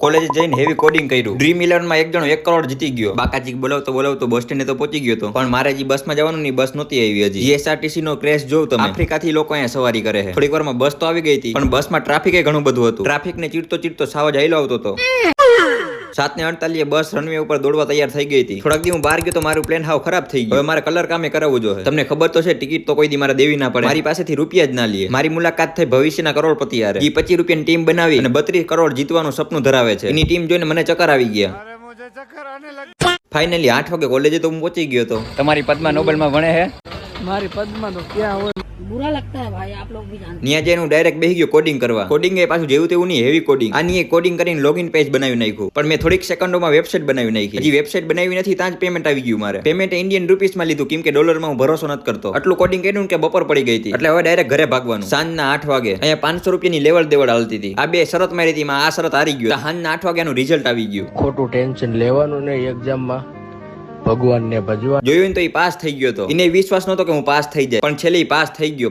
College જઈને heavy coding કર્યું. Dream 11 માં એક જણો 1 કરોડ જીતી ગયો. બાકાજી બોલાવતો બસ સ્ટેન્ડે તો પહોંચી ગયો હતો, પણ મારે જે બસમાં જવાનું ની બસ નહોતી આવી હજી. જીએસઆરટીસી નો ક્રેશ જોઉં તમે. આફ્રિકાથી લોકો અહીંયા સવારી કરે છે. થોડીક વારમાં બસ તો આવી ગઈ હતી, પણ બસમાં ટ્રાફિક ઘણું બધું હતું. ટ્રાફિક ને ચીડતો સાવ જ હાલ્યો આવતો હતો. 7:48 બસ રનવે ઉપર દોડવા તૈયાર થઈ ગઈ હતી. થોડાક દી હું બહાર ગયો તો મારું પ્લેન હાવ ખરાબ થઈ ગયું. હવે મારે કલર કામે કરાવવું જોઈએ. તમને ખબર તો છે ટિકિટ તો કોઈ દી મારે દેવી ના પડે. મારી પાસેથી રૂપિયા જ ના લે. મારી મુલાકાત થઈ ભવિષ્યના કરોડપતિ યારે. ઈ 25 રૂપિયાની ટીમ બનાવી અને 32 કરોડ જીતવાનું સપનું ધરાવે છે. એની ટીમ જોઈને મને ચક્કર આવી ગયા. ફાઇનલી 8 વાગે કોલેજે તો હું પહોંચી ગયો હતો. તમારી પદ્મા નોબેલમાં ભણે છે? हमारी पद्मा तो क्या हो बुरा लगता है भाई, आप लोग भी जानते ન્યા જઈને હું ડાયરેક્ટ બેસી ગયો કોડિંગ કરવા. કોડિંગ એ પાછું જેવું તેવું નહીં, હેવી કોડિંગ. આની કોડિંગ કરીને લોગિન પેજ બનાવી નાખ્યું, પણ મેં થોડીક સેકન્ડોમાં વેબસાઇટ બનાવી નાખી. હજી વેબસાઇટ બનાવી નથી ત્યાં જ પેમેન્ટ આવી ગયું. મારે પેમેન્ટ ઇન્ડિયન રૂપીસમાં લીધું, કેમ કે ડોલરમાં હું ભરોસો નથી કરતો. આટલું કોડિંગ કર્યું કે બપોર પડી ગઈ હતી, એટલે હવે ડાયરેક્ટ ઘરે ભાગવાનું. સાંજના 8 વાગે અહીંયા 500 રૂપિયાની લેવડ દેવડ હાલતી હતી. આ બે શરત મારી હતી, આ શરત હારી ગયો. સાંજના 8 વાગ્યાનું રિઝલ્ટ આવી ગયું. ખોટું ટેન્શન લેવાનું નહીં એક્ઝામમાં, ભગવાનને ભજવા. જોયું તો એ પાસ થઈ ગયો હતો. એને વિશ્વાસ નહોતો કે હું પાસ થઈ જાય, પણ છેલ્લે પાસ થઈ ગયો.